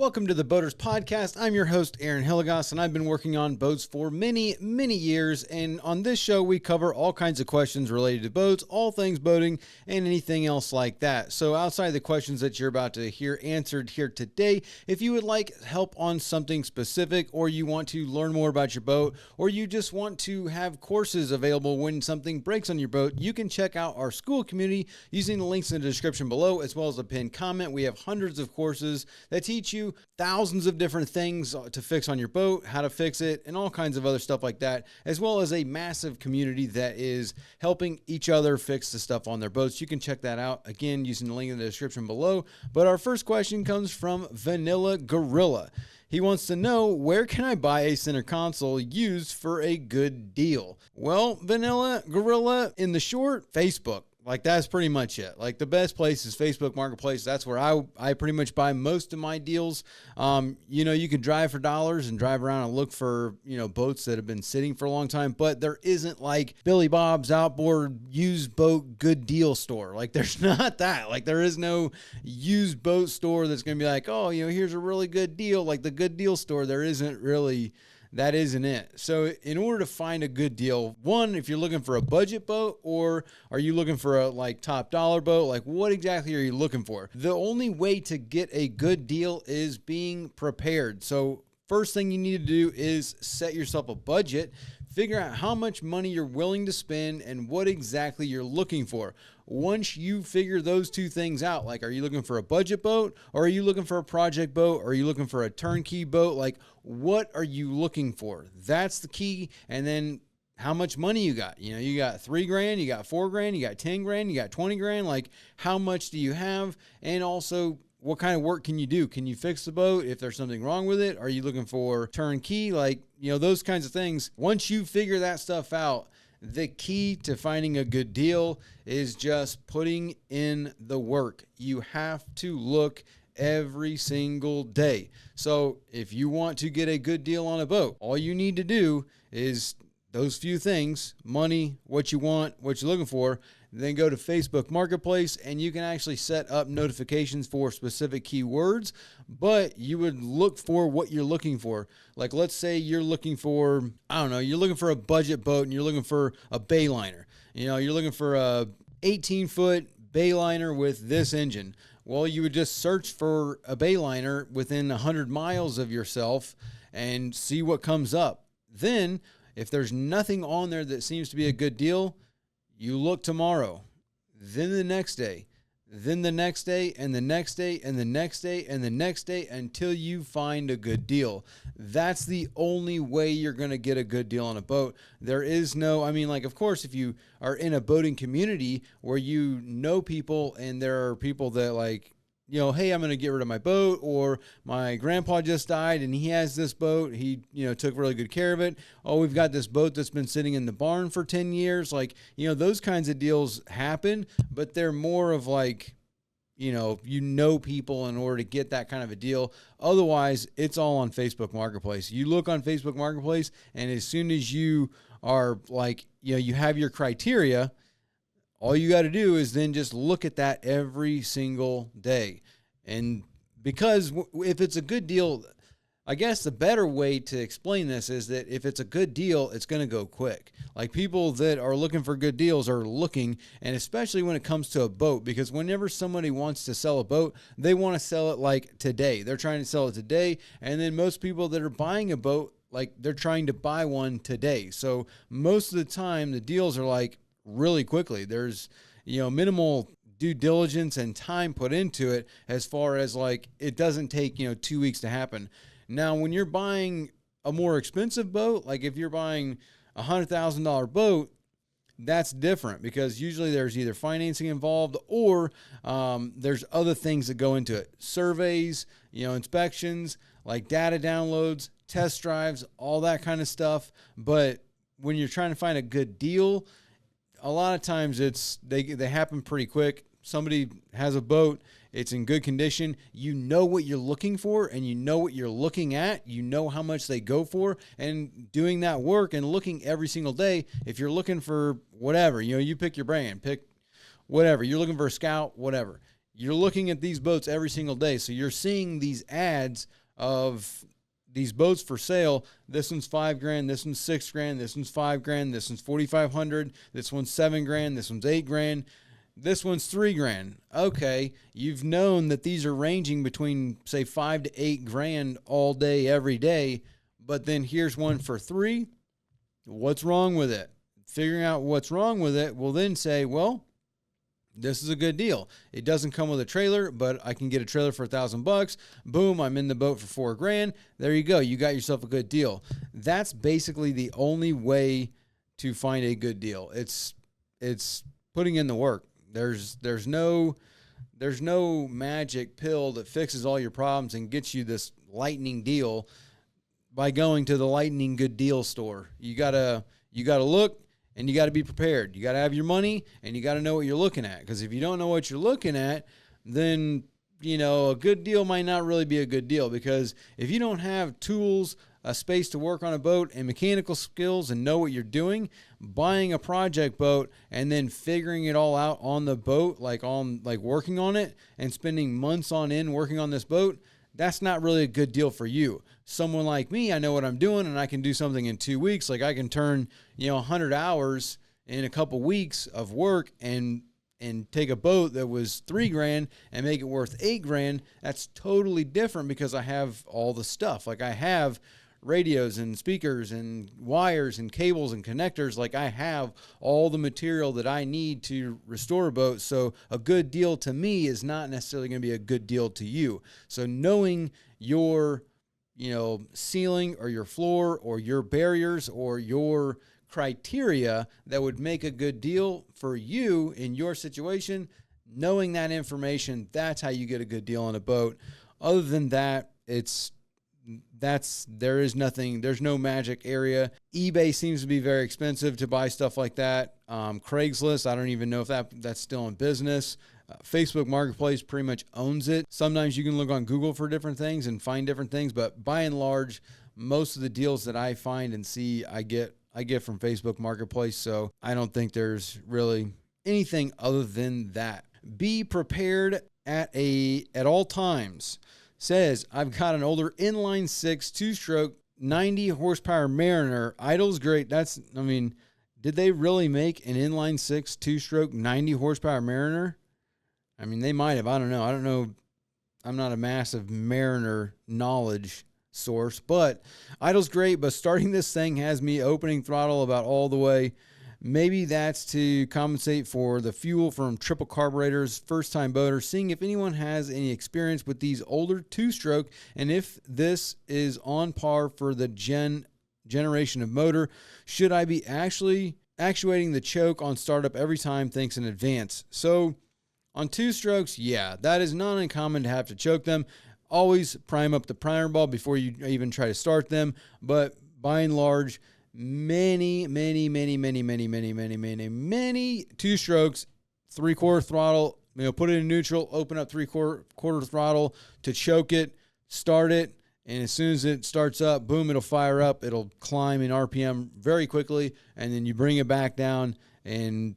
Welcome to the Boaters Podcast. I'm your host, Aaron Hilligoss, and I've been working on boats for many years. And on this show, we cover all kinds of questions related to boats, all things boating, and anything else like that. So outside the questions that you're about to hear answered here today, if you would like help on something specific, or you want to learn more about your boat, or you just want to have courses available when something breaks on your boat, you can check out our school community using the links in the description below, as well as a pinned comment. We have hundreds of courses that teach you thousands of different things to fix on your boat, how to fix it, and all kinds of other stuff like that, as well as a massive community that is helping each other fix the stuff on their boats. You can check that out, again, using the link in the description below. But our first question comes from Vanilla Gorilla. He wants to know, where can I buy a center console used for a good deal? Well, Vanilla Gorilla, in the short, Facebook. Like, that's pretty much it. Like, the best place is Facebook Marketplace. That's where I pretty much buy most of my deals. You can drive for dollars and drive around and look for, boats that have been sitting for a long time, but there isn't like Billy Bob's Outboard used boat good deal store. Like, there's not that. Like, there is no used boat store that's going to be like, oh, here's a really good deal. Like the good deal store, there isn't really. That isn't it. So in order to find a good deal, one, if you're looking for a budget boat, or are you looking for a top dollar boat, like what exactly are you looking for? The only way to get a good deal is being prepared. So first thing you need to do is set yourself a budget, figure out how much money you're willing to spend and what exactly you're looking for. Once you figure those two things out, like, are you looking for a budget boat, or are you looking for a project boat, or are you looking for a turnkey boat? Like, what are you looking for? That's the key. And then how much money you got? You got $3,000, you got $4,000, you got $10,000, you got $20,000. Like, how much do you have? And also, what kind of work can you do? Can you fix the boat if there's something wrong with it? Are you looking for turnkey? Like, those kinds of things. Once you figure that stuff out, the key to finding a good deal is just putting in the work. You have to look every single day. So if you want to get a good deal on a boat, all you need to do is those few things: money, what you want, what you're looking for. Then go to Facebook Marketplace, and you can actually set up notifications for specific keywords, but you would look for what you're looking for. Like, let's say you're looking for, you're looking for a budget boat, and you're looking for a bayliner. You're looking for a 18-foot bayliner with this engine. Well, you would just search for a bayliner within 100 miles of yourself and see what comes up. Then, if there's nothing on there that seems to be a good deal, you look tomorrow, then the next day, then the next day, and the next day, and the next day, and the next day, until you find a good deal. That's the only way you're going to get a good deal on a boat. There is no, of course, if you are in a boating community where you know people, and there are people that hey, I'm going to get rid of my boat, or my grandpa just died and he has this boat. He, took really good care of it. Oh, we've got this boat that's been sitting in the barn for 10 years. Those kinds of deals happen, but they're more of people in order to get that kind of a deal. Otherwise, it's all on Facebook Marketplace. You look on Facebook Marketplace, and as soon as you are you have your criteria, all you got to do is then just look at that every single day. And because if it's a good deal, I guess the better way to explain this is that if it's a good deal, it's going to go quick. Like, people that are looking for good deals are looking, and especially when it comes to a boat, because whenever somebody wants to sell a boat, they want to sell it today. They're trying to sell it today. And then most people that are buying a boat, they're trying to buy one today. So most of the time the deals are really quickly. There's, minimal due diligence and time put into it, as far as it doesn't take, 2 weeks to happen. Now, when you're buying a more expensive boat, like if you're buying a $100,000 boat, that's different, because usually there's either financing involved, or there's other things that go into it. Surveys, inspections, data downloads, test drives, all that kind of stuff. But when you're trying to find a good deal, a lot of times they happen pretty quick. Somebody has a boat, it's in good condition, you know what you're looking for, and you know what you're looking at, you know how much they go for, and doing that work and looking every single day. If you're looking for whatever, you pick your brand, pick whatever, you're looking for a Scout, whatever. you're looking at these boats every single day. So you're seeing these ads of these boats for sale. This one's $5,000. This one's $6,000. This one's $5,000. This one's $4,500. This one's $7,000. This one's $8,000. This one's $3,000. Okay, you've known that these are ranging between, say, $5,000 to $8,000 all day, every day. But then here's one for $3,000. What's wrong with it? Figuring out what's wrong with it will then say, well, this is a good deal. It doesn't come with a trailer, but I can get a trailer for $1,000. Boom, I'm in the boat for $4,000. There you go. You got yourself a good deal. That's basically the only way to find a good deal. It's putting in the work. There's no magic pill that fixes all your problems and gets you this lightning deal by going to the lightning good deal store. You gotta look. And you got to be prepared. You got to have your money, and you got to know what you're looking at. Because if you don't know what you're looking at, then, a good deal might not really be a good deal. Because if you don't have tools, a space to work on a boat, and mechanical skills, and know what you're doing, buying a project boat and then figuring it all out on the boat, like working on it and spending months on end working on this boat, that's not really a good deal for you. Someone like me, I know what I'm doing, and I can do something in 2 weeks. Like I can turn, 100 hours in a couple weeks of work and take a boat that was $3,000 and make it worth $8,000. That's totally different because I have all the stuff. Like I have radios and speakers and wires and cables and connectors. Like I have all the material that I need to restore a boat. So a good deal to me is not necessarily going to be a good deal to you. So knowing your, ceiling or your floor or your barriers or your criteria that would make a good deal for you in your situation, knowing that information, that's how you get a good deal on a boat. Other than that, there's no magic area. eBay seems to be very expensive to buy stuff like that. Craigslist, I don't even know if that's still in business. Facebook Marketplace pretty much owns it. Sometimes you can look on Google for different things and find different things, but by and large, most of the deals that I find and see, I get from Facebook Marketplace. So I don't think there's really anything other than that. Be prepared at all times. Says, I've got an older inline 6 2-stroke 90 horsepower Mariner. Idle's great. Did they really make an inline 6 2-stroke 90 horsepower Mariner? They might have. I don't know. I'm not a massive Mariner knowledge source, but idle's great. But starting this thing has me opening throttle about all the way. Maybe that's to compensate for the fuel from triple carburetors. First-time boater, seeing if anyone has any experience with these older 2-stroke and if this is on par for the generation of motor. Should I be actually actuating the choke on startup every time? Thanks in advance. So on 2-strokes, yeah, that is not uncommon to have to choke them. Always prime up the primer ball before you even try to start them. But by and large, many 2-strokes, 3/4 throttle, put it in neutral, open up 3/4 throttle to choke it, start it, and as soon as it starts up, boom, it'll fire up. It'll climb in RPM very quickly, and then you bring it back down, and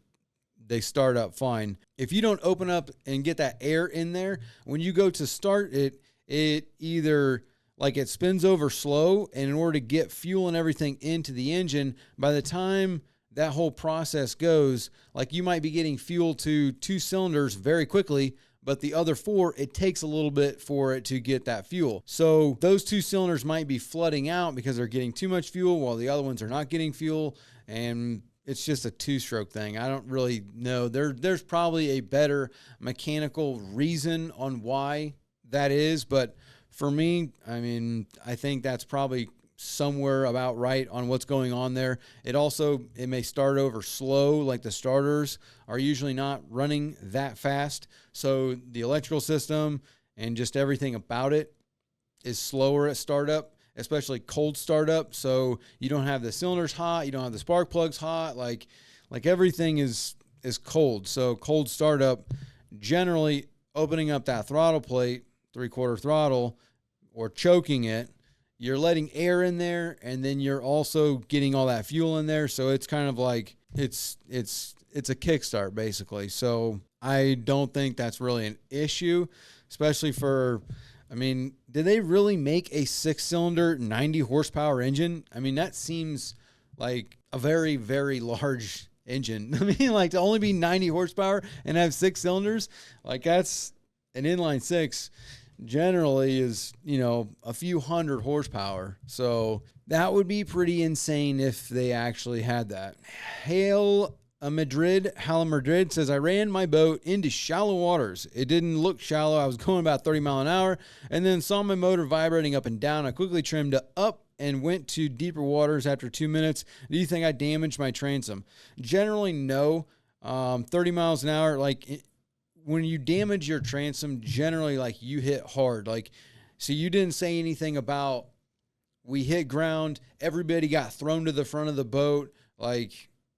they start up fine. If you don't open up and get that air in there, when you go to start it, it either it spins over slow, and in order to get fuel and everything into the engine, by the time that whole process goes, you might be getting fuel to 2 cylinders very quickly, but the other 4, it takes a little bit for it to get that fuel. So those 2 cylinders might be flooding out because they're getting too much fuel while the other ones are not getting fuel, and it's just a 2-stroke thing. I don't really know. There's probably a better mechanical reason on why that is, but for me, I think that's probably somewhere about right on what's going on there. It may start over slow, like the starters are usually not running that fast. So the electrical system and just everything about it is slower at startup, especially cold startup. So you don't have the cylinders hot, you don't have the spark plugs hot, like everything is cold. So cold startup, generally opening up that throttle plate, 3/4 throttle, or choking it, you're letting air in there, and then you're also getting all that fuel in there. So it's kind of like it's a kickstart basically. So I don't think that's really an issue, especially for, I mean, did they really make a 6-cylinder 90 horsepower engine? I mean, that seems like a very, very large engine. I mean, like to only be 90 horsepower and have 6 cylinders, like that's an inline 6 generally is, a few hundred horsepower. So that would be pretty insane if they actually had that. Hala Madrid says, I ran my boat into shallow waters. It didn't look shallow. I was going about 30 miles an hour and then saw my motor vibrating up and down. I quickly trimmed up and went to deeper waters after 2 minutes. Do you think I damaged my transom? Generally, no. 30 miles an hour, when you damage your transom, generally, you hit hard. So you didn't say anything about we hit ground, everybody got thrown to the front of the boat.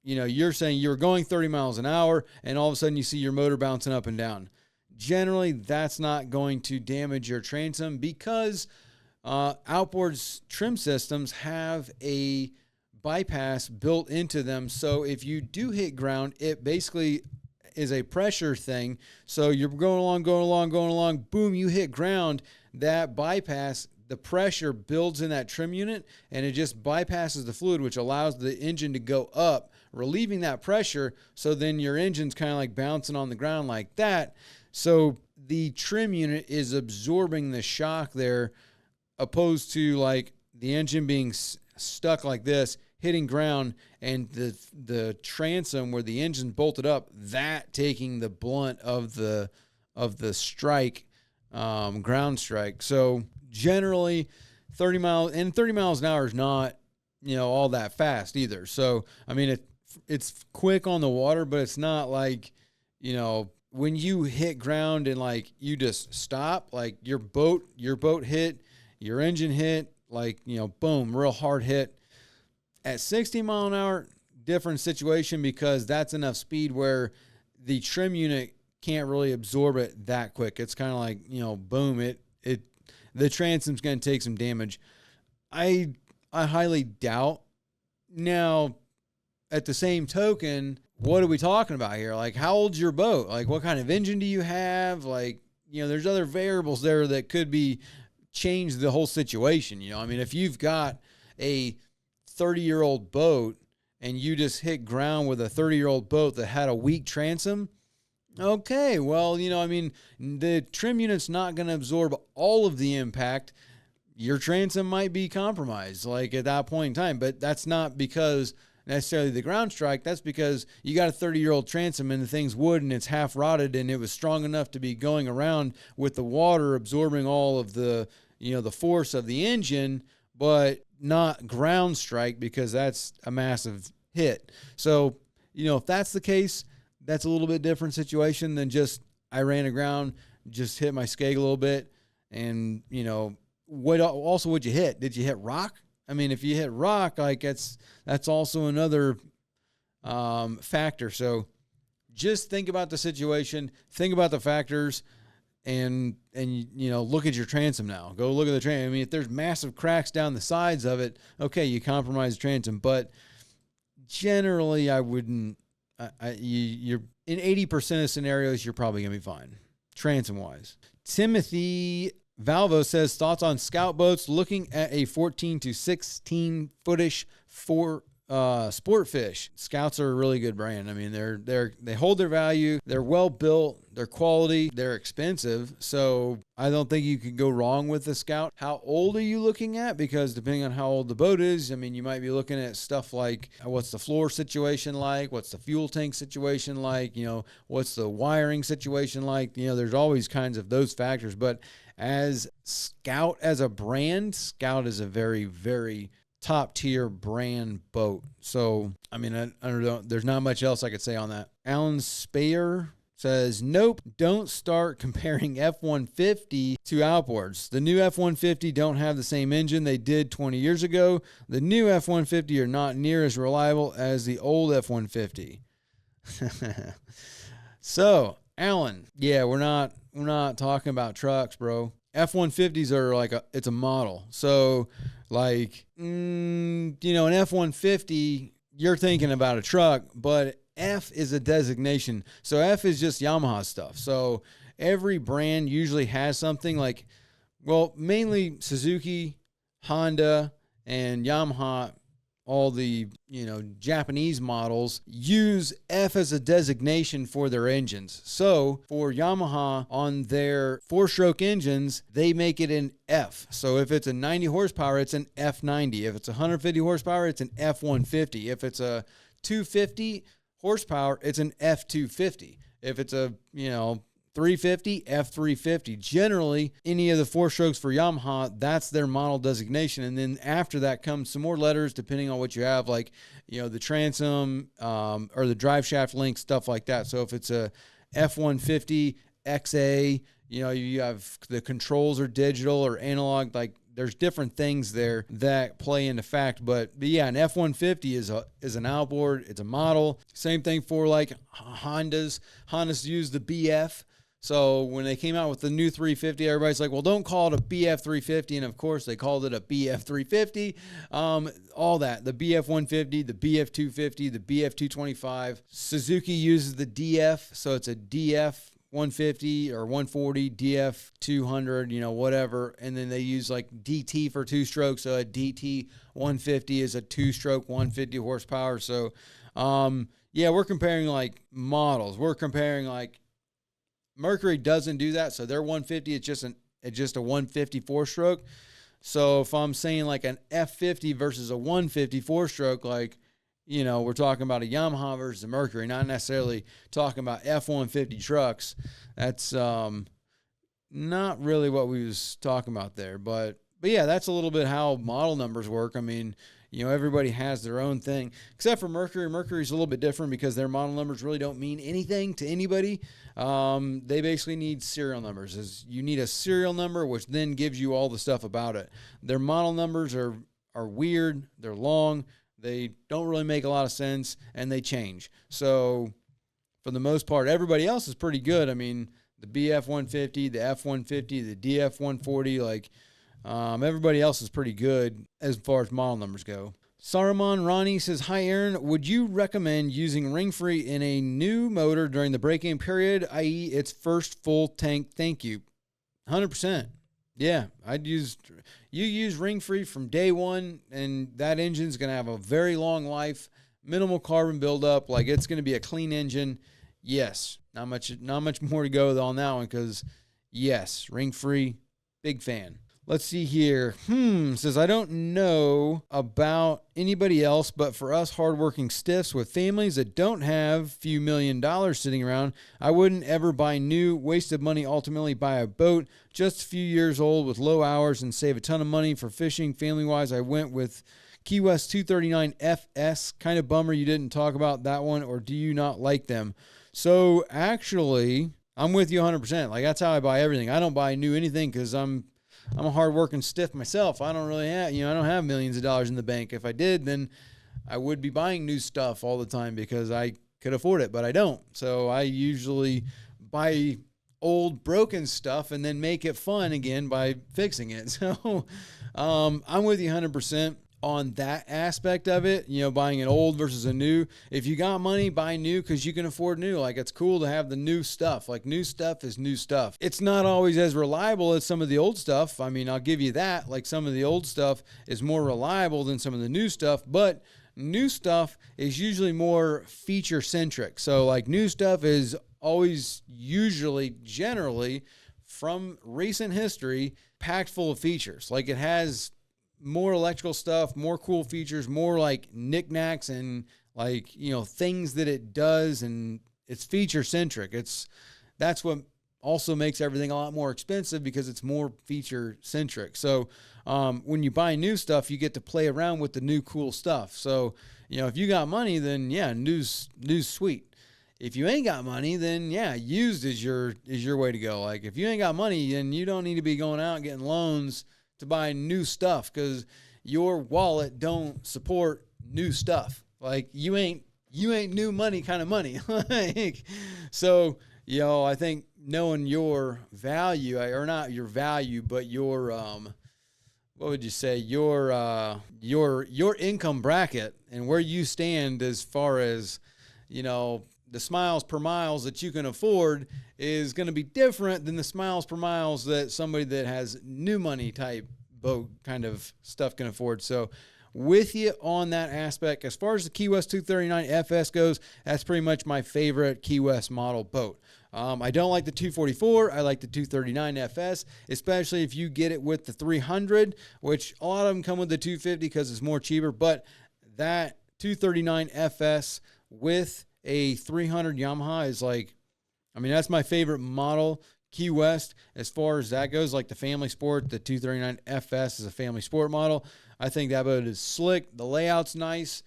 You're saying you were going 30 miles an hour and all of a sudden you see your motor bouncing up and down. Generally, that's not going to damage your transom because Outboard's trim systems have a bypass built into them. So if you do hit ground, it basically is a pressure thing. So you're going along, boom, you hit ground. That bypass, the pressure builds in that trim unit and it just bypasses the fluid, which allows the engine to go up, relieving that pressure. So then your engine's kind of bouncing on the ground like that. So the trim unit is absorbing the shock there, opposed to the engine being stuck like this, hitting ground, and the transom where the engine's bolted up, that taking the blunt of the strike, ground strike. So generally 30 miles an hour is not, all that fast either. So, I mean, it's quick on the water, but it's not when you hit ground and you just stop, your boat hit, your engine hit, boom, real hard hit. At 60 mile an hour, different situation because that's enough speed where the trim unit can't really absorb it that quick. It's kind of boom, the transom's going to take some damage. I highly doubt. Now, at the same token, what are we talking about here? How old's your boat? What kind of engine do you have? There's other variables there that could be change the whole situation. I mean, if you've got a 30-year-old boat and you just hit ground with a 30-year-old boat that had a weak transom, okay, well, the trim unit's not going to absorb all of the impact. Your transom might be compromised at that point in time, but that's not because necessarily the ground strike. That's because you got a 30-year-old transom and the thing's wood and it's half rotted and it was strong enough to be going around with the water absorbing all of the force of the engine, but not ground strike because that's a massive hit. So, if that's the case, that's a little bit different situation than just I ran aground, just hit my skeg a little bit. And, what would you hit? Did you hit rock? I mean, if you hit rock, that's also another factor. So just think about the situation, think about the factors, and look at your transom now. Go look at the transom. I mean, if there's massive cracks down the sides of it, okay, you compromise the transom. But generally, I wouldn't. You're in 80% of scenarios, you're probably gonna be fine, transom wise. Timothy Valvo says thoughts on scout boats looking at a 14 to 16 footish for sport fish. Scouts are a really good brand. I mean, they hold their value. They're well built. They're quality. They're expensive. So I don't think you could go wrong with the Scout. How old are you looking at? Because depending on how old the boat is, I mean, you might be looking at stuff like what's the floor situation like? What's the fuel tank situation like? What's the wiring situation like? There's always kinds of those factors. But as Scout as a brand, Scout is a very, very top tier brand boat. So, I mean, I don't know. There's not much else I could say on that. Alan Speyer says, nope, don't start comparing F-150 to Outboards. The new F-150 don't have the same engine they did 20 years ago. The new F-150 are not near as reliable as the old F-150. So, Alan, yeah, we're not talking about trucks, bro. F-150s are it's a model. So, an F-150, you're thinking about a truck, but F is a designation. So F is just Yamaha stuff. So every brand usually has something like, well, mainly Suzuki, Honda, and Yamaha. All the, Japanese models use F as a designation for their engines. So for Yamaha, on their 4-stroke engines, they make it an F. So if it's a 90 horsepower, it's an F90. If it's 150 horsepower, it's an F150. If it's a 250 horsepower, it's an F250. If it's a, 350, F350. Generally, any of the 4 strokes for Yamaha, that's their model designation. And then after that comes some more letters depending on what you have, like, the transom or the drive shaft link, stuff like that. So if it's a F150 XA, you have the controls are digital or analog, like there's different things there that play into fact. But yeah, an F-150 is an outboard. It's a model. Same thing for like Hondas. Hondas use the BF. So when they came out with the new 350, everybody's like, well, don't call it a BF 350. And of course, they called it a BF 350. All that, the BF 150, the BF 250, the BF 225. Suzuki uses the DF. So it's a DF 150 or 140, DF 200, whatever. And then they use like DT for 2 strokes. So a DT 150 is a 2-stroke 150 horsepower. So, yeah, we're comparing like models. We're comparing like Mercury doesn't do that. So their 150, it's just a 150 4-stroke. So if I'm saying like an F50 versus a 150 4-stroke, like, we're talking about a Yamaha versus a Mercury, not necessarily talking about F-150 trucks. That's not really what we was talking about there. But yeah, that's a little bit how model numbers work. I mean, everybody has their own thing, except for Mercury. Mercury's a little bit different because their model numbers really don't mean anything to anybody. They basically need serial numbers. You need a serial number, which then gives you all the stuff about it. Their model numbers are weird. They're long. They don't really make a lot of sense, and they change. So for the most part, everybody else is pretty good. I mean, the BF 150, the F 150, the DF 140, like everybody else is pretty good as far as model numbers go. Saruman Ronnie says, hi, Aaron. Would you recommend using RingFree in a new motor during the break-in period, i.e. its first full tank? Thank you. 100%. Yeah, you use RingFree from day one, and that engine's going to have a very long life, minimal carbon buildup. Like, it's going to be a clean engine. Yes, not much more to go on that one because, yes, RingFree, big fan. Let's see here. Says, I don't know about anybody else, but for us hardworking stiffs with families that don't have a few $1 million sitting around, I wouldn't ever buy new, wasted money, ultimately buy a boat just a few years old with low hours and save a ton of money for fishing. Family-wise, I went with Key West 239 FS. Kind of bummer you didn't talk about that one, or do you not like them? So actually, I'm with you 100%. Like, that's how I buy everything. I don't buy new anything because I'm a hard-working stiff myself. I don't really have, I don't have millions of dollars in the bank. If I did, then I would be buying new stuff all the time because I could afford it, but I don't. So I usually buy old broken stuff and then make it fun again by fixing it. So I'm with you 100% on that aspect of it, buying an old versus a new. If you got money, buy new because you can afford new. Like, it's cool to have the new stuff. Like, new stuff is new stuff. It's not always as reliable as some of the old stuff. I mean, I'll give you that. Like, some of the old stuff is more reliable than some of the new stuff, but new stuff is usually more feature centric. So like, new stuff is always generally from recent history, packed full of features. Like, it has more electrical stuff, more cool features, more like knickknacks and like, things that it does, and it's feature centric. That's what also makes everything a lot more expensive because it's more feature centric. So when you buy new stuff, you get to play around with the new cool stuff. So, if you got money, then yeah, new's sweet. If you ain't got money, then yeah, used is your way to go. Like, if you ain't got money, then you don't need to be going out and getting loans to buy new stuff because your wallet don't support new stuff. Like, you ain't new money kind of money. Like, so, I think knowing your value, or not your value, but your, what would you say? Your income bracket and where you stand as far as, the smiles per miles that you can afford is going to be different than the smiles per miles that somebody that has new money type boat kind of stuff can afford. So with you on that aspect. As far as the Key West 239 FS goes, that's pretty much my favorite Key West model boat. I don't like the 244. I like the 239 FS, especially if you get it with the 300, which a lot of them come with the 250 because it's more cheaper. But that 239 FS with a 300 Yamaha is that's my favorite model. Key West, as far as that goes, like the family sport, the 239 FS is a family sport model. I think that boat is slick. The layout's nice.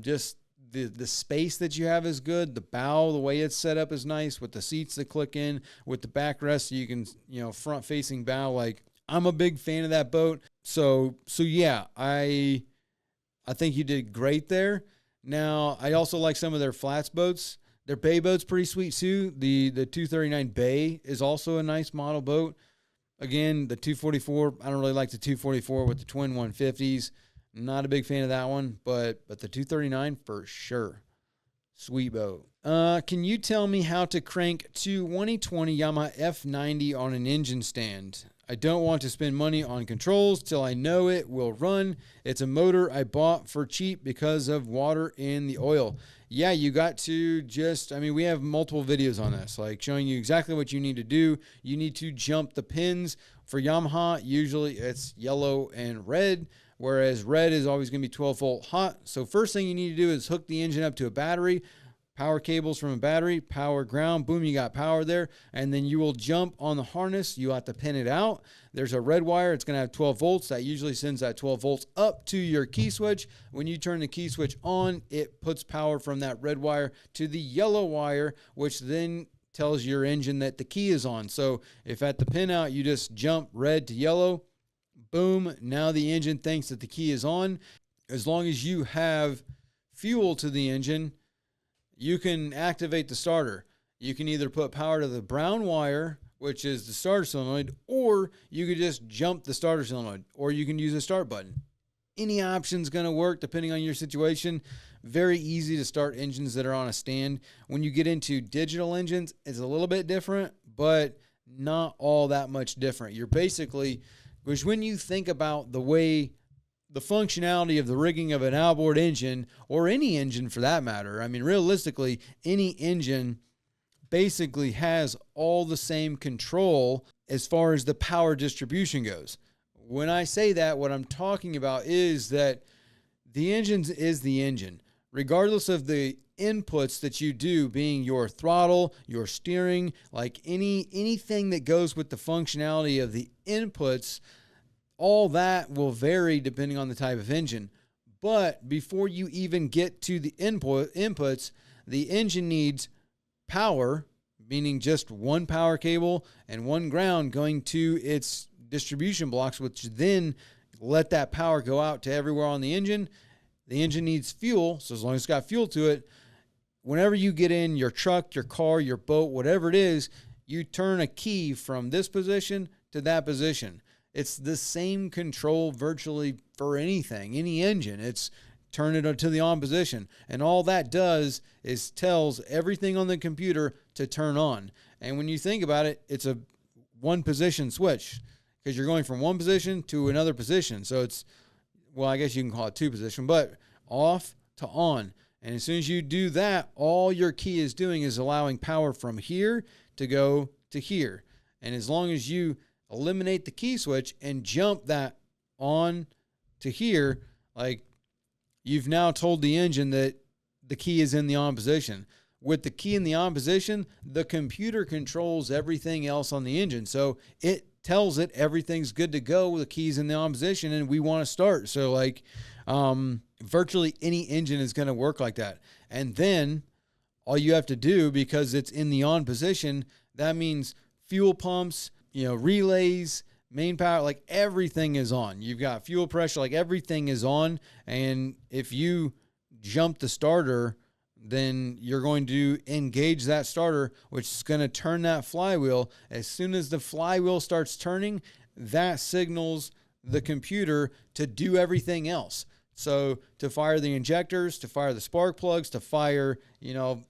Just the space that you have is good. The bow, the way it's set up is nice with the seats that click in, with the backrest so you can, front facing bow. I'm a big fan of that boat. So yeah, I think you did great there. Now, I also like some of their flats boats. Their bay boat's pretty sweet too. The 239 Bay is also a nice model boat. Again, the 244, I don't really like the 244 with the twin 150s. Not a big fan of that one, but the 239 for sure. Sweet boat. Can you tell me how to crank 2020 Yamaha F90 on an engine stand? I don't want to spend money on controls till I know it will run. It's a motor I bought for cheap because of water in the oil. Yeah, you got to we have multiple videos on this, showing you exactly what you need to do. You need to jump the pins. For Yamaha, usually it's yellow and red, whereas red is always going to be 12-volt hot. So first thing you need to do is hook the engine up to a battery. Power cables from a battery, power ground, boom, you got power there. And then you will jump on the harness. You have to pin it out. There's a red wire. It's going to have 12 volts. That usually sends that 12 volts up to your key switch. When you turn the key switch on, it puts power from that red wire to the yellow wire, which then tells your engine that the key is on. So if at the pin out, you just jump red to yellow, boom, now the engine thinks that the key is on. As long as you have fuel to the engine, you can activate the starter. You can either put power to the brown wire, which is the starter solenoid, or you could just jump the starter solenoid, or you can use a start button. Any option's going to work depending on your situation. Very easy to start engines that are on a stand. When you get into digital engines, it's a little bit different, but not all that much different. Because when you think about the functionality of the rigging of an outboard engine, or any engine for that matter, realistically, any engine basically has all the same control as far as the power distribution goes. When I say that, what I'm talking about is that the engine is the engine. Regardless of the inputs that you do, being your throttle, your steering, anything that goes with the functionality of the inputs, all that will vary depending on the type of engine. But before you even get to the inputs, the engine needs power, meaning just one power cable and one ground going to its distribution blocks, which then let that power go out to everywhere on the engine. The engine needs fuel, so as long as it's got fuel to it, whenever you get in your truck, your car, your boat, whatever it is, you turn a key from this position to that position. It's the same control virtually for anything, any engine. It's turn it to the on position. And all that does is tells everything on the computer to turn on. And when you think about it, it's a one position switch because you're going from one position to another position. So it's, I guess you can call it two position, but off to on. And as soon as you do that, all your key is doing is allowing power from here to go to here. And as long as you eliminate the key switch and jump that on to here, you've now told the engine that the key is in the on position. With the key in the on position, the computer controls everything else on the engine. So it tells it everything's good to go with the keys in the on position and we want to start. So virtually any engine is going to work like that. And then all you have to do, because it's in the on position, that means fuel pumps, relays, main power, everything is on. You've got fuel pressure, everything is on. And if you jump the starter, then you're going to engage that starter, which is going to turn that flywheel. As soon as the flywheel starts turning, that signals the computer to do everything else, So to fire the injectors, to fire the spark plugs, to fire,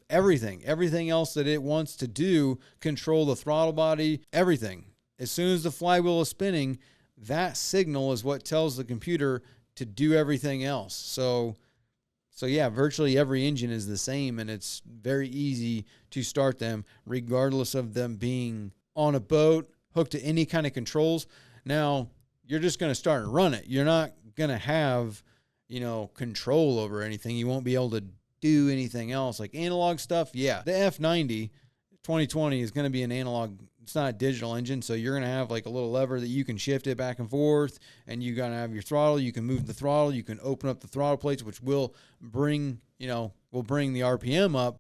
everything else that it wants to do, control the throttle body, everything. As soon as the flywheel is spinning, that signal is what tells the computer to do everything else. So yeah, virtually every engine is the same, and it's very easy to start them regardless of them being on a boat, hooked to any kind of controls. Now, you're just going to start and run it. You're not going to have, control over anything. You won't be able to do anything else. Like analog stuff, yeah. The F90 2020 is going to be an analog. It's not a digital engine, so you're going to have like a little lever that you can shift it back and forth, and you're going to have your throttle. You can move the throttle. You can open up the throttle plates, which will bring the RPM up.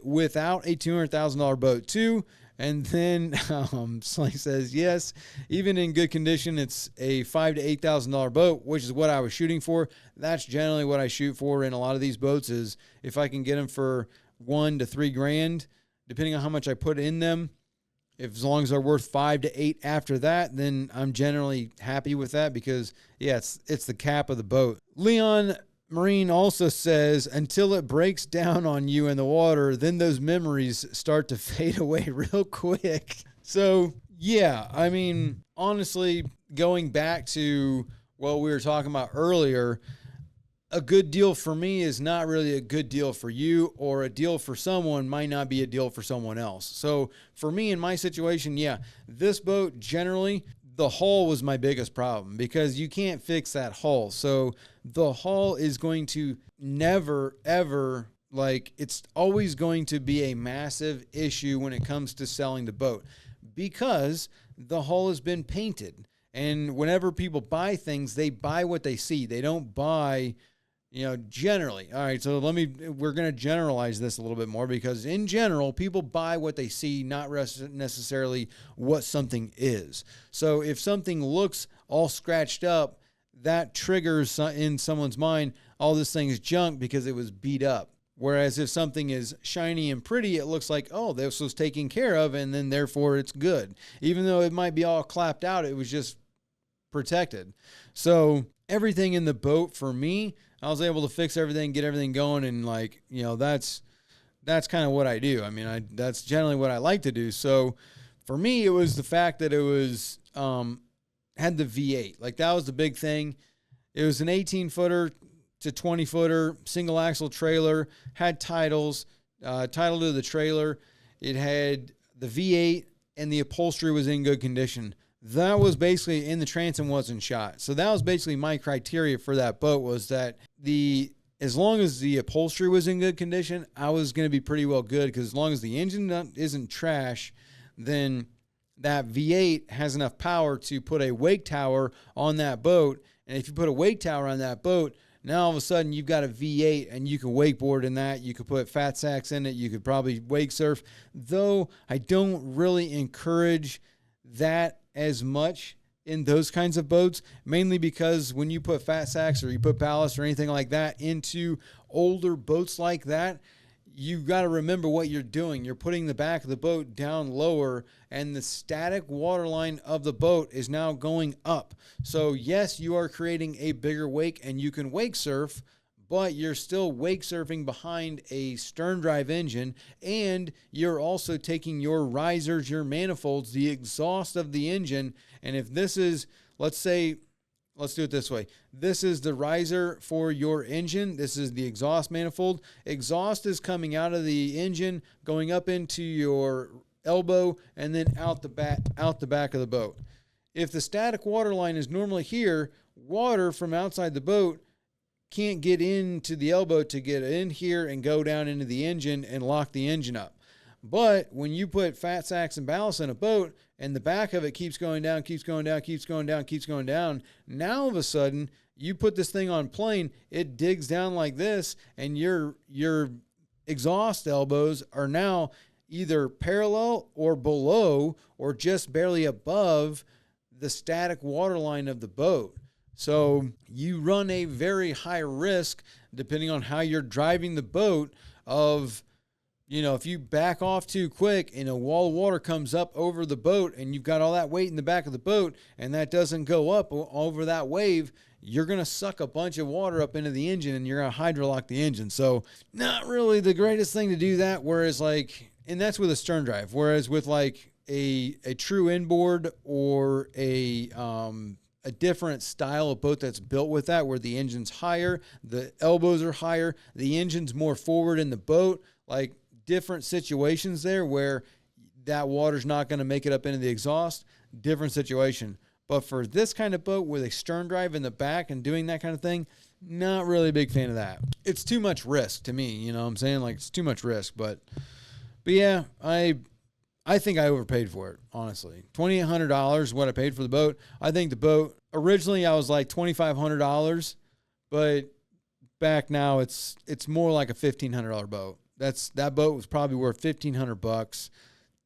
Without a $200,000 boat too. And then Slank says, yes, even in good condition, it's a $5,000 to $8,000 boat, which is what I was shooting for. That's generally what I shoot for in a lot of these boats, is if I can get them for $1,000 to $3,000, depending on how much I put in them. As long as they're worth $5,000 to $8,000 after that, then I'm generally happy with that, because it's the cap of the boat. Leon Marine also says, until it breaks down on you in the water, then those memories start to fade away real quick. So, yeah, I mean, honestly, going back to what we were talking about earlier, a good deal for me is not really a good deal for you, or a deal for someone might not be a deal for someone else. So for me, in my situation, yeah, this boat generally, the hull was my biggest problem, because you can't fix that hull. So the hull is going to never, ever, it's always going to be a massive issue when it comes to selling the boat, because the hull has been painted. And whenever people buy things, they buy what they see. They don't buy, generally. All right, so we're going to generalize this a little bit more, because in general, people buy what they see, not necessarily what something is. So if something looks all scratched up, that triggers in someone's mind, oh, this thing is junk because it was beat up. Whereas if something is shiny and pretty, it looks like, oh, this was taken care of, and then therefore it's good. Even though it might be all clapped out, it was just protected. So everything in the boat, for me, I was able to fix everything, get everything going, and that's kind of what I do. I mean, that's generally what I like to do. So for me, it was the fact that it was had the V8. Like, that was the big thing. It was an 18-footer to 20-footer single axle trailer, had titles, title to the trailer. It had the V8, and the upholstery was in good condition. That was basically, in the transom wasn't shot. So that was basically my criteria for that boat, was that as long as the upholstery was in good condition, I was going to be pretty well good, because as long as the engine isn't trash, then that V8 has enough power to put a wake tower on that boat. And if you put a wake tower on that boat, now all of a sudden you've got a V8, and you can wakeboard in that. You could put fat sacks in it. You could probably wake surf. Though I don't really encourage that as much in those kinds of boats, mainly because when you put fat sacks or you put ballast or anything like that into older boats like that, you got to remember what you're doing. You're putting the back of the boat down lower, and the static waterline of the boat is now going up. So yes, you are creating a bigger wake, and you can wake surf, but you're still wake surfing behind a stern drive engine, and you're also taking your risers, your manifolds, the exhaust of the engine. And if this is, let's do it this way. This is the riser for your engine. This is the exhaust manifold. Exhaust is coming out of the engine, going up into your elbow, and then out the back of the boat. If the static water line is normally here, water from outside the boat can't get into the elbow to get in here and go down into the engine and lock the engine up. But when you put fat sacks and ballast in a boat, and the back of it keeps going down, keeps going down, keeps going down, keeps going down, now all of a sudden you put this thing on plane, it digs down like this, and your exhaust elbows are now either parallel or below or just barely above the static waterline of the boat. So you run a very high risk, depending on how you're driving the boat, of, if you back off too quick and a wall of water comes up over the boat and you've got all that weight in the back of the boat and that doesn't go up over that wave, you're going to suck a bunch of water up into the engine and you're going to hydrolock the engine. So not really the greatest thing to do that. Whereas and that's with a stern drive. Whereas with a true inboard or a different style of boat that's built with that, where the engine's higher, the elbows are higher, the engine's more forward in the boat, different situations there where that water's not going to make it up into the exhaust, different situation. But for this kind of boat with a stern drive in the back and doing that kind of thing, not really a big fan of that. It's too much risk to me, you know what I'm saying? It's too much risk. But yeah, I think I overpaid for it, honestly. $2,800 what I paid for the boat. I think the boat, originally I was like $2,500, but back now it's more like a $1,500 boat. That boat was probably worth $1,500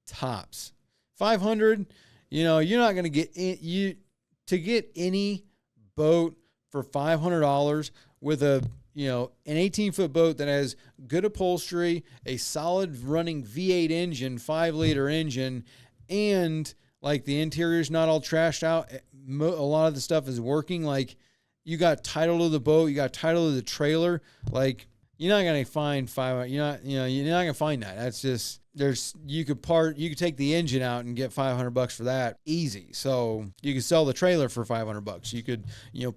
tops. $500, you're not going to get to get any boat for $500 with an 18-foot boat that has good upholstery, a solid running V8 engine, 5-liter engine, and the interior's not all trashed out. A lot of the stuff is working. You got title to the boat, you got title to the trailer. You're not gonna find you're not gonna find that. That's just, you could take the engine out and get $500 for that easy. So you could sell the trailer for $500. You could,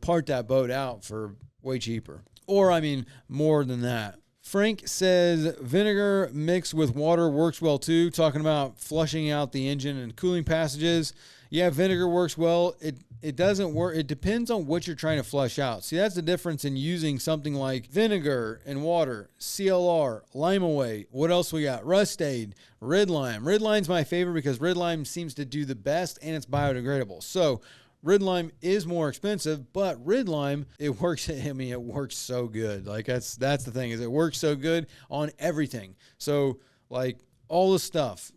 part that boat out for way cheaper. Or, more than that. Frank says vinegar mixed with water works well too, talking about flushing out the engine and cooling passages. Yeah, vinegar works well. It doesn't work. It depends on what you're trying to flush out. See, that's the difference in using something like vinegar and water, CLR, lime away. What else we got? Rust Aid, Red Lime. Red Lime's my favorite because Red Lime seems to do the best and it's biodegradable. So Red Lime is more expensive, but Red Lime, it works. It works so good. That's the thing, is it works so good on everything. So all the stuff,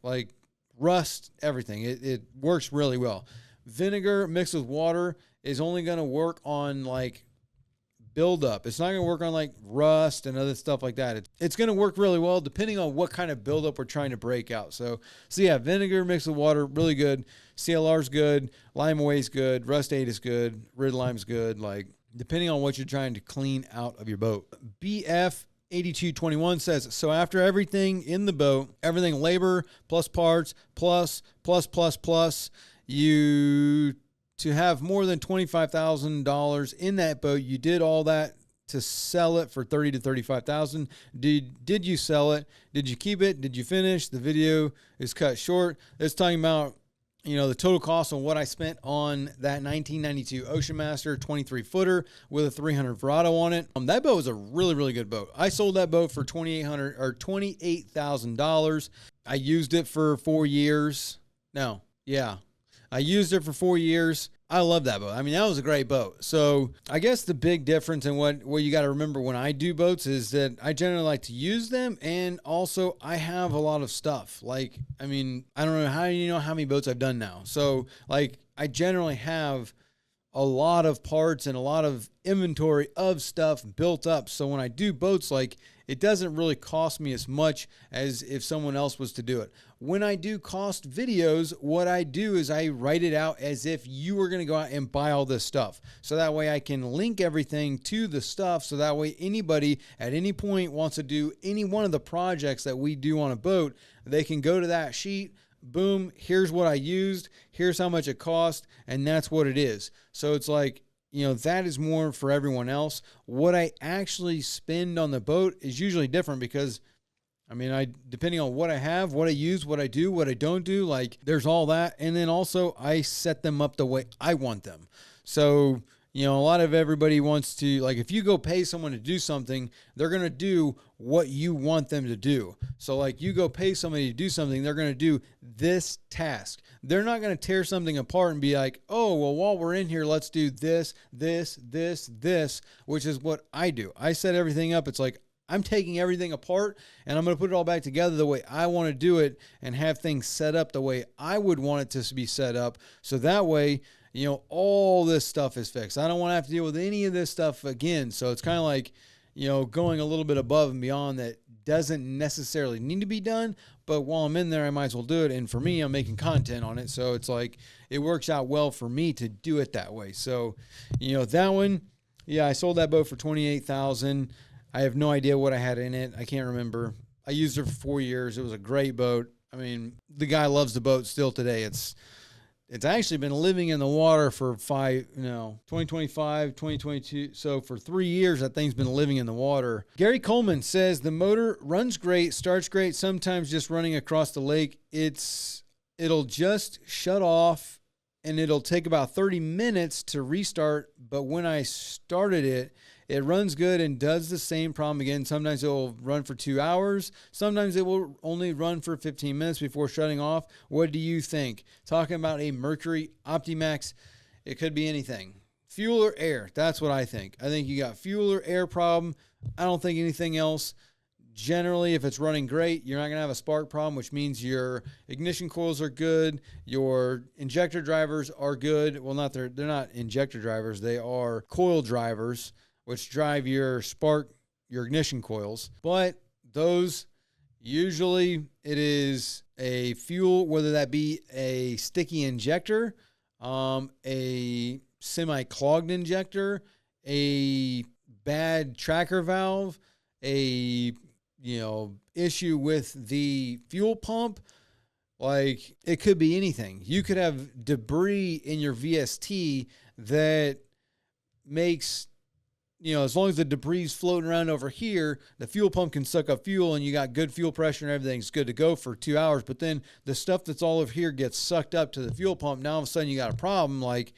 rust, everything, it works really well. Vinegar mixed with water is only going to work on buildup. It's not going to work on rust and other stuff like that. It's going to work really well depending on what kind of buildup we're trying to break out. So yeah, vinegar mixed with water, really good. CLR's good. Lime away's good. Rust Aid is good. Red Lime's good. Depending on what you're trying to clean out of your boat. BF 8221 says, so after everything in the boat, everything labor plus parts plus, you to have more than $25,000 in that boat, you did all that to sell it for $30,000 to $35,000. Did you sell it? Did you keep it? Did you finish? The video is cut short. It's talking about the total cost on what I spent on that 1992 Ocean Master 23-footer with a 300 Verado on it. That boat was a really, really good boat. I sold that boat for $28,000. I used it for 4 years. No, yeah. I used it for 4 years. I love that boat. That was a great boat. So I guess the big difference in what you got to remember when I do boats is that I generally like to use them, and also I have a lot of stuff. I don't know how many boats I've done now. So I generally have a lot of parts and a lot of inventory of stuff built up. So when I do boats, it doesn't really cost me as much as if someone else was to do it. When I do cost videos, what I do is I write it out as if you were going to go out and buy all this stuff. So that way I can link everything to the stuff. So that way anybody at any point wants to do any one of the projects that we do on a boat, they can go to that sheet. Boom, here's what I used. Here's how much it cost. And that's what it is. So it's that is more for everyone else. What I actually spend on the boat is usually different because depending on what I have, what I use, what I do, what I don't do, there's all that. And then also I set them up the way I want them. So a lot of everybody wants to, like, if you go pay someone to do something, they're going to do what you want them to do. So, like, you go pay somebody to do something, they're going to do this task. They're not going to tear something apart and be like, oh, well, while we're in here, let's do this, which is what I do. I set everything up. It's like, I'm taking everything apart and I'm going to put it all back together the way I want to do it and have things set up the way I would want it to be set up. So that way, all this stuff is fixed. I don't want to have to deal with any of this stuff again. So it's kind of like, going a little bit above and beyond that doesn't necessarily need to be done. But while I'm in there, I might as well do it. And for me, I'm making content on it. So it's like, it works out well for me to do it that way. So, that one, I sold that boat for $28,000. I have no idea what I had in it. I can't remember. I used it for 4 years. It was a great boat. I mean, the guy loves the boat still today. It's actually been living in the water for 2025, 2022. So for 3 years, that thing's been living in the water. Gary Coleman says the motor runs great, starts great, sometimes just running across the lake. It'll just shut off and it'll take about 30 minutes to restart. But when I started it, it runs good and does the same problem again. Sometimes it will run for 2 hours. Sometimes it will only run for 15 minutes before shutting off. What do you think? Talking about a Mercury Optimax, it could be anything. Fuel or air, that's what I think. I think you got fuel or air problem. I don't think anything else. Generally, if it's running great, you're not going to have a spark problem, which means your ignition coils are good. Your injector drivers are good. Well, they're not injector drivers. They are coil drivers, which drive your ignition coils. But those, usually it is a fuel, whether that be a sticky injector, a semi-clogged injector, a bad tracker valve, a issue with the fuel pump. Like, it could be anything. You could have debris in your VST that makes, as long as the debris is floating around over here, the fuel pump can suck up fuel and you got good fuel pressure and everything's good to go for 2 hours. But then the stuff that's all over here gets sucked up to the fuel pump. Now all of a sudden you got a problem. Like,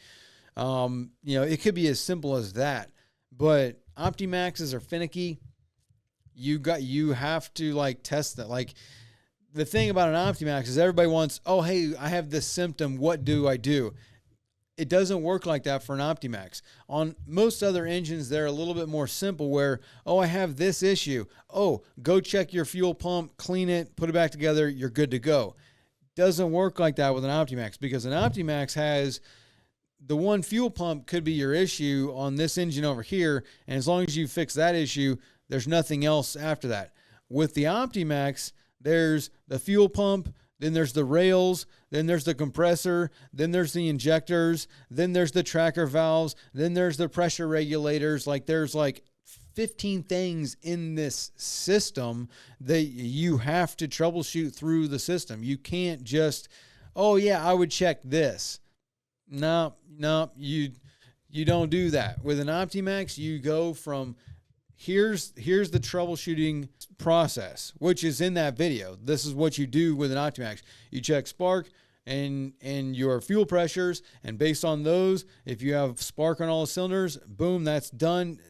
it could be as simple as that. But Optimaxes are finicky. You have to test that. Like, the thing about an Optimax is everybody wants, oh, hey, I have this symptom. What do I do? It doesn't work like that for an Optimax. On most other engines, they're a little bit more simple where, oh, I have this issue. Oh, go check your fuel pump, clean it, put it back together. You're good to go. Doesn't work like that with an Optimax, because an Optimax has the one fuel pump could be your issue on this engine over here. And as long as you fix that issue, there's nothing else after that. With the Optimax, there's the fuel pump, then there's the rails, then there's the compressor, then there's the injectors, then there's the tracker valves, then there's the pressure regulators. Like, there's 15 things in this system that you have to troubleshoot through the system. You can't just, oh yeah, I would check this. No, you don't do that. With an Optimax, you go from here's the troubleshooting process, which is in that video. This is what you do with an Optimax. You check spark and your fuel pressures, and based on those, if you have spark on all the cylinders, boom, that's done.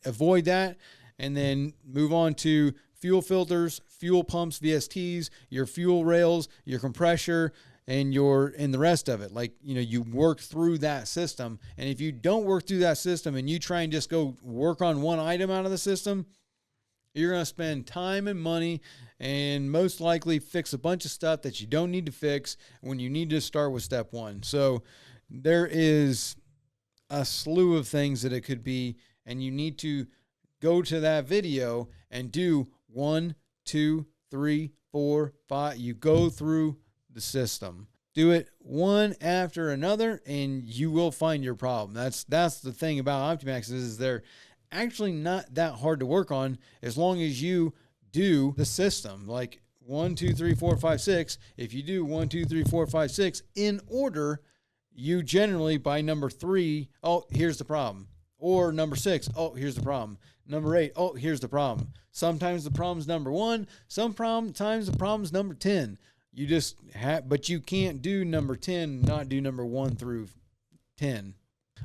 Avoid that, and then move on to fuel filters, fuel pumps, VSTs, your fuel rails, your compressor, and the rest of it. Like, you work through that system. And if you don't work through that system and you try and just go work on one item out of the system, you're going to spend time and money and most likely fix a bunch of stuff that you don't need to fix when you need to start with step one. So there is a slew of things that it could be, and you need to go to that video and do 1, 2, 3, 4, 5. You go through the system. Do it one after another, and you will find your problem. That's the thing about Optimaxes, is they're actually not that hard to work on as long as you do the system. Like 1, 2, 3, 4, 5, 6. If you do 1, 2, 3, 4, 5, 6 in order, you generally by number 3, oh, here's the problem. Or number 6, oh, here's the problem. Number 8, oh, here's the problem. Sometimes the problem's number 1. Sometimes the problem's number 10. You just but you can't do number 10, not do number 1 through 10.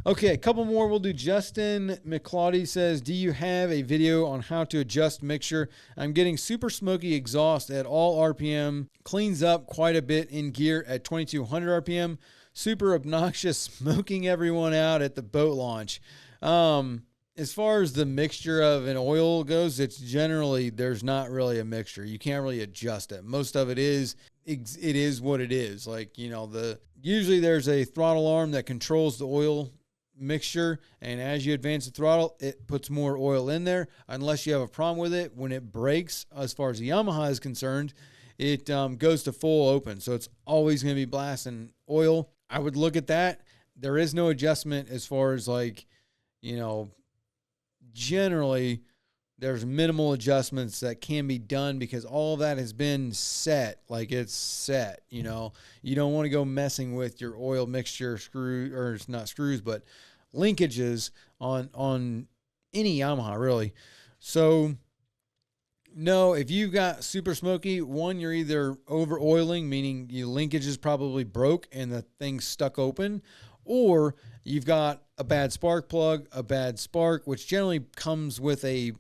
Okay, a couple more. We'll do Justin McClaudy says, do you have a video on how to adjust mixture? I'm getting super smoky exhaust at all RPM. Cleans up quite a bit in gear at 2200 RPM. Super obnoxious, smoking everyone out at the boat launch. As far as the mixture of an oil goes, it's generally, there's not really a mixture. You can't really adjust it. Most of it is what it is. Like, you know, usually there's a throttle arm that controls the oil mixture, and as you advance the throttle, it puts more oil in there. Unless you have a problem with it, when it breaks, as far as the Yamaha is concerned, it goes to full open. So it's always going to be blasting oil. I would look at that. There is no adjustment as far as, like, you know, generally there's minimal adjustments that can be done because all of that has been set. Like, it's set, you know. You don't want to go messing with your oil mixture screw, or it's not screws, but linkages on any Yamaha, really. So no, if you've got super smoky, one, you're either over oiling, meaning your linkage is probably broke and the thing's stuck open, or you've got a bad spark plug, a bad spark, which generally comes with a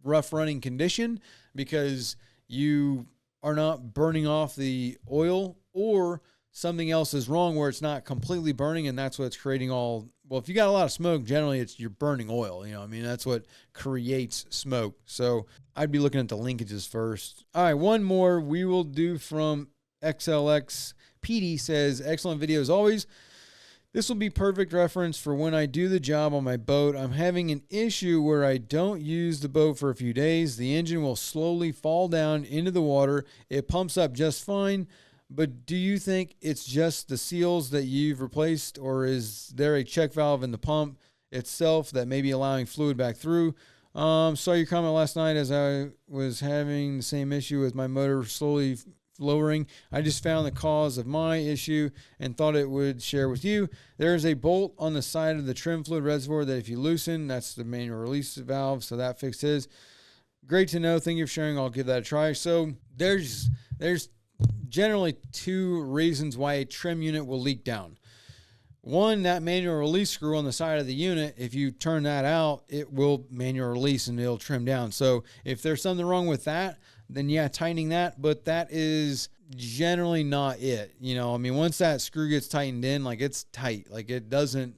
rough running condition because you are not burning off the oil, or something else is wrong where it's not completely burning, and that's what's creating all. Well, if you got a lot of smoke, generally you're burning oil. You know, I mean, that's what creates smoke. So I'd be looking at the linkages first. All right, one more we will do from XLX. PD says, excellent video as always. This will be perfect reference for when I do the job on my boat. I'm having an issue where I don't use the boat for a few days. The engine will slowly fall down into the water. It pumps up just fine, but do you think it's just the seals that you've replaced, or is there a check valve in the pump itself that may be allowing fluid back through? Saw your comment last night as I was having the same issue with my motor slowly lowering. I just found the cause of my issue and thought it would share with you. There is a bolt on the side of the trim fluid reservoir that if you loosen, that's the manual release valve, so that fixed his. Great to know. Thank you for sharing. I'll give that a try. So there's generally two reasons why a trim unit will leak down. One, that manual release screw on the side of the unit, if you turn that out, it will manual release and it'll trim down. So if there's something wrong with that, then yeah, tightening that, but that is generally not it. You know, I mean, once that screw gets tightened in, like, it's tight, like, it doesn't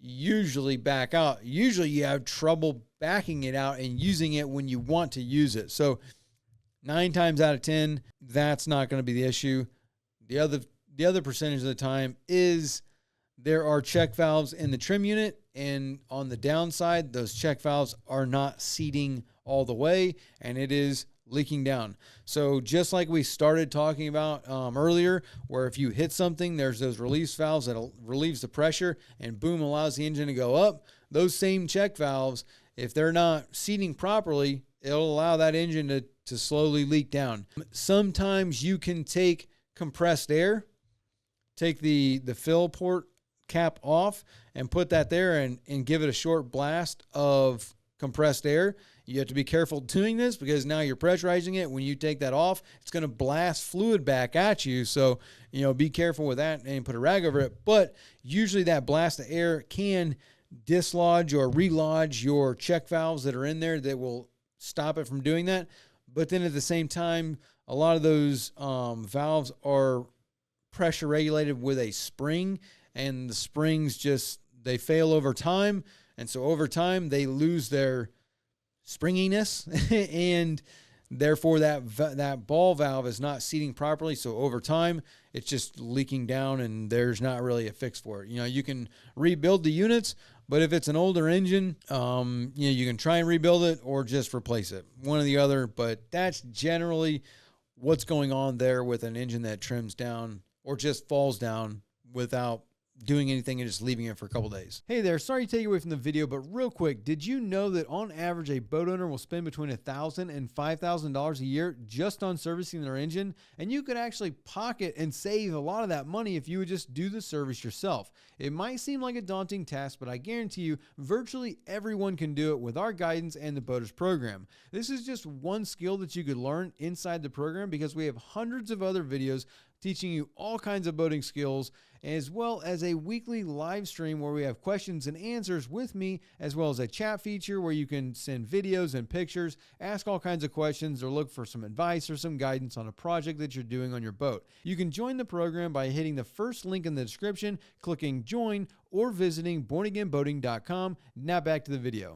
usually back out. Usually you have trouble backing it out and using it when you want to use it. So 9 times out of 10, that's not going to be the issue. The other percentage of the time is there are check valves in the trim unit, and on the downside, those check valves are not seating all the way, and it is leaking down. So just like we started talking about earlier, where if you hit something, there's those release valves that relieves the pressure and boom, allows the engine to go up. Those same check valves, if they're not seating properly, it'll allow that engine to slowly leak down. Sometimes you can take compressed air, take the fill port cap off and put that there and give it a short blast of compressed air. You have to be careful doing this because now you're pressurizing it. When you take that off, it's going to blast fluid back at you. So, you know, be careful with that and put a rag over it. But usually that blast of air can dislodge or relodge your check valves that are in there that will stop it from doing that. But then at the same time, a lot of those valves are pressure regulated with a spring, and the springs they fail over time. And so over time, they lose their springiness, and therefore that ball valve is not seating properly. So over time, it's just leaking down, and there's not really a fix for it. You know, you can rebuild the units, but if it's an older engine, you know, you can try and rebuild it or just replace it, one or the other. But that's generally what's going on there with an engine that trims down or just falls down without doing anything and just leaving it for a couple days. Hey there, sorry to take you away from the video, but real quick, did you know that on average a boat owner will spend between $1,000 and $5,000 a year just on servicing their engine? And you could actually pocket and save a lot of that money if you would just do the service yourself. It might seem like a daunting task, but I guarantee you virtually everyone can do it with our guidance and the Boaters program. This is just one skill that you could learn inside the program because we have hundreds of other videos teaching you all kinds of boating skills, as well as a weekly live stream where we have questions and answers with me, as well as a chat feature where you can send videos and pictures, ask all kinds of questions, or look for some advice or some guidance on a project that you're doing on your boat. You can join the program by hitting the first link in the description, clicking join, or visiting bornagainboating.com. Now back to the video.